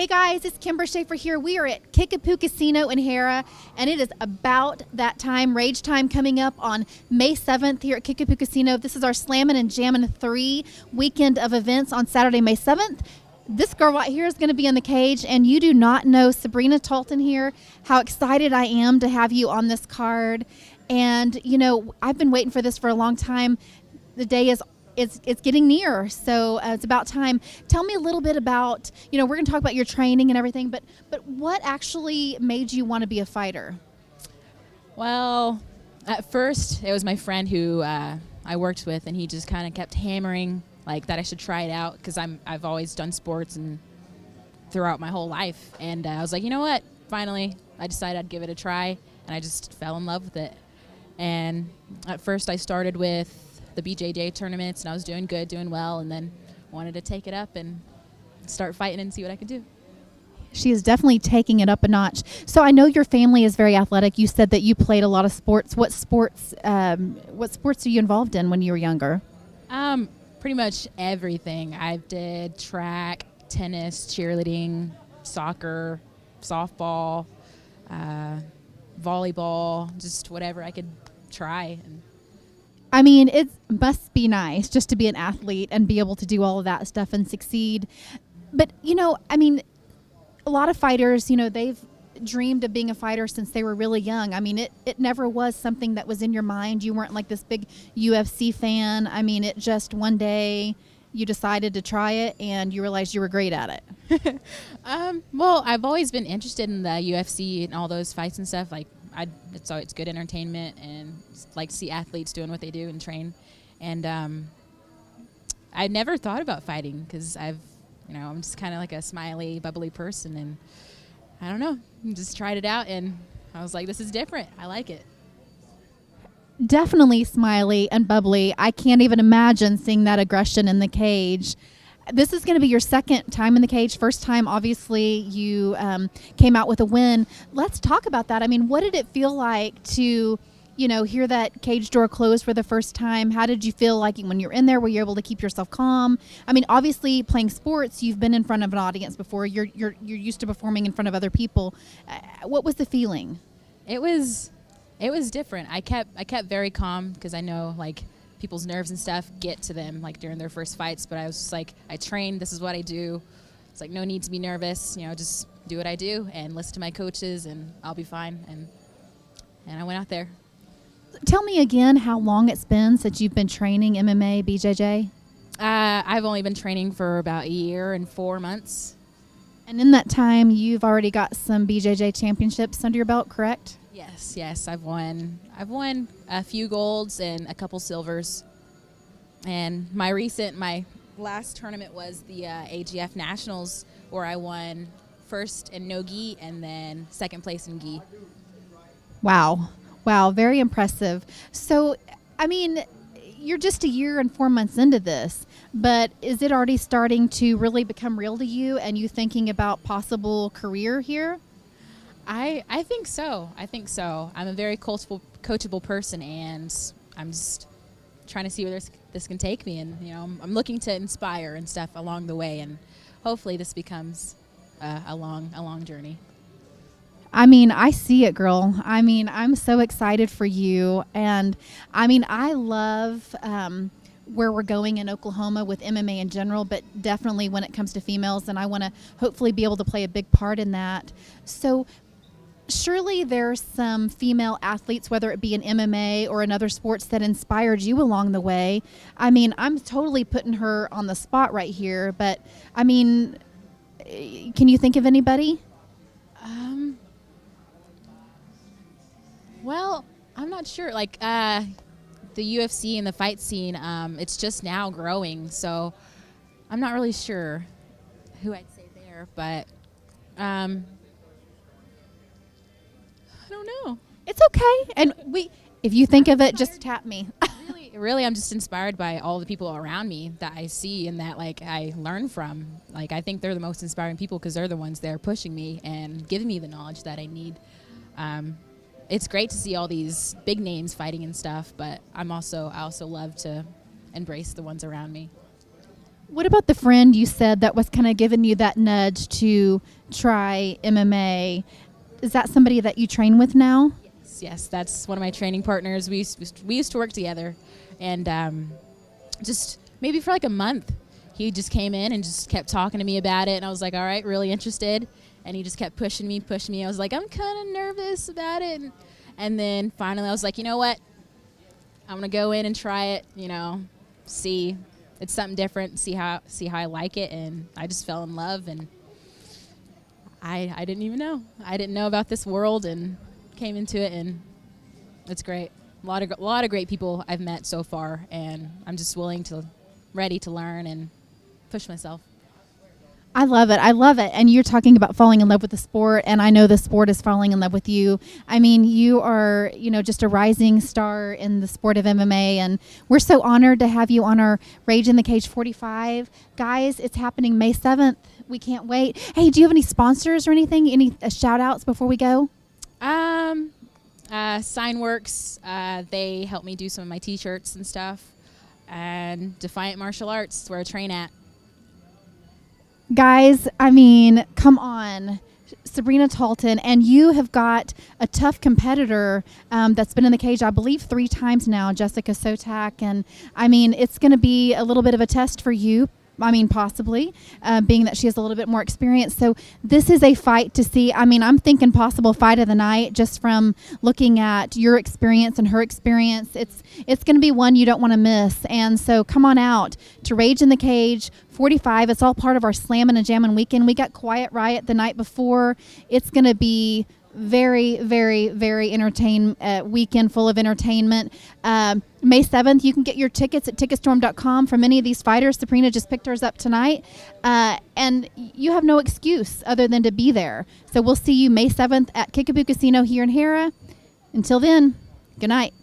Hey guys, it's Kimber Schaefer here. We are at Kickapoo Casino in Hera, and it is about that time, rage time, coming up on May 7th here at Kickapoo Casino. This is our Slammin' and Jammin' 3 weekend of events on Saturday, May 7th. This girl right here is going to be in the cage, and you do not know Sabrina Talton here, how excited I am to have you on this card. And, you know, I've been waiting for this for a long time. The day is it's getting near, so it's about time. Tell me a little bit about, you know, we're going to talk about your training and everything, but what actually made you want to be a fighter? Well, at first, it was my friend who I worked with, and he just kind of kept hammering like that I should try it out because I've always done sports and throughout my whole life, and I was like, you know what? Finally, I decided I'd give it a try, and I just fell in love with it. And at first, I started with the BJJ tournaments, and I was doing good, doing well, and then wanted to take it up and start fighting and see what I could do. She is definitely taking it up a notch. So I know your family is very athletic. You said that you played a lot of sports. What sports are you involved in when you were younger? Pretty much everything. I did track, tennis, cheerleading, soccer, softball, volleyball, just whatever I could try. I mean, it must be nice just to be an athlete and be able to do all of that stuff and succeed. But, you know, I mean, a lot of fighters, you know, they've dreamed of being a fighter since they were really young. I mean, it never was something that was in your mind. You weren't like this big UFC fan. I mean, it just one day you decided to try it and you realized you were great at it. Well, I've always been interested in the UFC and all those fights and stuff. Like, it's good entertainment, and like to see athletes doing what they do and train. And I never thought about fighting because I'm just kind of like a smiley, bubbly person, and I don't know, just tried it out, and I was like, this is different. I like it. Definitely smiley and bubbly. I can't even imagine seeing that aggression in the cage. This is going to be your second time in the cage. First time, obviously, you came out with a win. Let's talk about that. I mean, what did it feel like to, you know, hear that cage door close for the first time? How did you feel like when you're in there? Were you able to keep yourself calm? I mean, obviously, playing sports, you've been in front of an audience before. You're used to performing in front of other people. What was the feeling? It was different. I kept very calm because I know like people's nerves and stuff get to them like during their first fights, but I was just like, I trained, this is what I do. It's like no need to be nervous, you know, just do what I do and listen to my coaches and I'll be fine. And I went out there. Tell me again how long it's been since you've been training MMA, BJJ? I've only been training for about a year and 4 months. And in that time, you've already got some BJJ championships under your belt, correct? Yes, I've won a few golds and a couple silvers. And my last tournament was the AGF Nationals, where I won first in no gi and then second place in gi. Wow, very impressive. So, I mean, you're just a year and 4 months into this, but is it already starting to really become real to you and you thinking about possible career here? I think so. I'm a very coachable person, and I'm just trying to see where this can take me. And, you know, I'm looking to inspire and stuff along the way, and hopefully this becomes a long journey. I mean, I see it, girl. I mean, I'm so excited for you. And, I mean, I love where we're going in Oklahoma with MMA in general, but definitely when it comes to females, and I want to hopefully be able to play a big part in that. So surely there's some female athletes, whether it be in MMA or in other sports, that inspired you along the way. I mean, I'm totally putting her on the spot right here, but I mean, can you think of anybody? Well, I'm not sure. Like the UFC and the fight scene, it's just now growing, so I'm not really sure who I'd say there, but I don't know. It's okay. And if you think of it, just tap me. Really, I'm just inspired by all the people around me that I see and that like I learn from. Like, I think they're the most inspiring people because they're the ones that are pushing me and giving me the knowledge that I need. It's great to see all these big names fighting and stuff, but I also love to embrace the ones around me. What about the friend you said that was kind of giving you that nudge to try MMA? Is that somebody that you train with now? Yes, that's one of my training partners. We used to work together, and just maybe for like a month, he just came in and just kept talking to me about it, and I was like, all right, really interested, and he just kept pushing me. I was like, I'm kind of nervous about it, and then finally I was like, you know what? I'm gonna go in and try it. See. It's something different. See how I like it, and I just fell in love, and I didn't even know. I didn't know about this world, and came into it, and it's great. A lot of great people I've met so far, and I'm just ready to learn and push myself. I love it. I love it. And you're talking about falling in love with the sport, and I know the sport is falling in love with you. I mean, you are, just a rising star in the sport of MMA, and we're so honored to have you on our Rage in the Cage 45. Guys, it's happening May 7th. We can't wait. Hey, do you have any sponsors or anything? Any shout outs before we go? Signworks, they help me do some of my t-shirts and stuff. And Defiant Martial Arts, where I train at. Guys, I mean, come on. Sabrina Talton, and you have got a tough competitor that's been in the cage, I believe, 3 times now, Jessica Sotak. And, I mean, it's going to be a little bit of a test for you. I mean, possibly, being that she has a little bit more experience. So this is a fight to see. I mean, I'm thinking possible fight of the night just from looking at your experience and her experience. It's going to be one you don't want to miss. And so come on out to Rage in the Cage 45. It's all part of our Slammin' and Jammin' weekend. We got Quiet Riot the night before. It's going to be very, very, very weekend full of entertainment. May 7th, you can get your tickets at ticketstorm.com for many of these fighters. Sabrina just picked hers up tonight. And you have no excuse other than to be there. So we'll see you May 7th at Kickapoo Casino here in Hera. Until then, good night.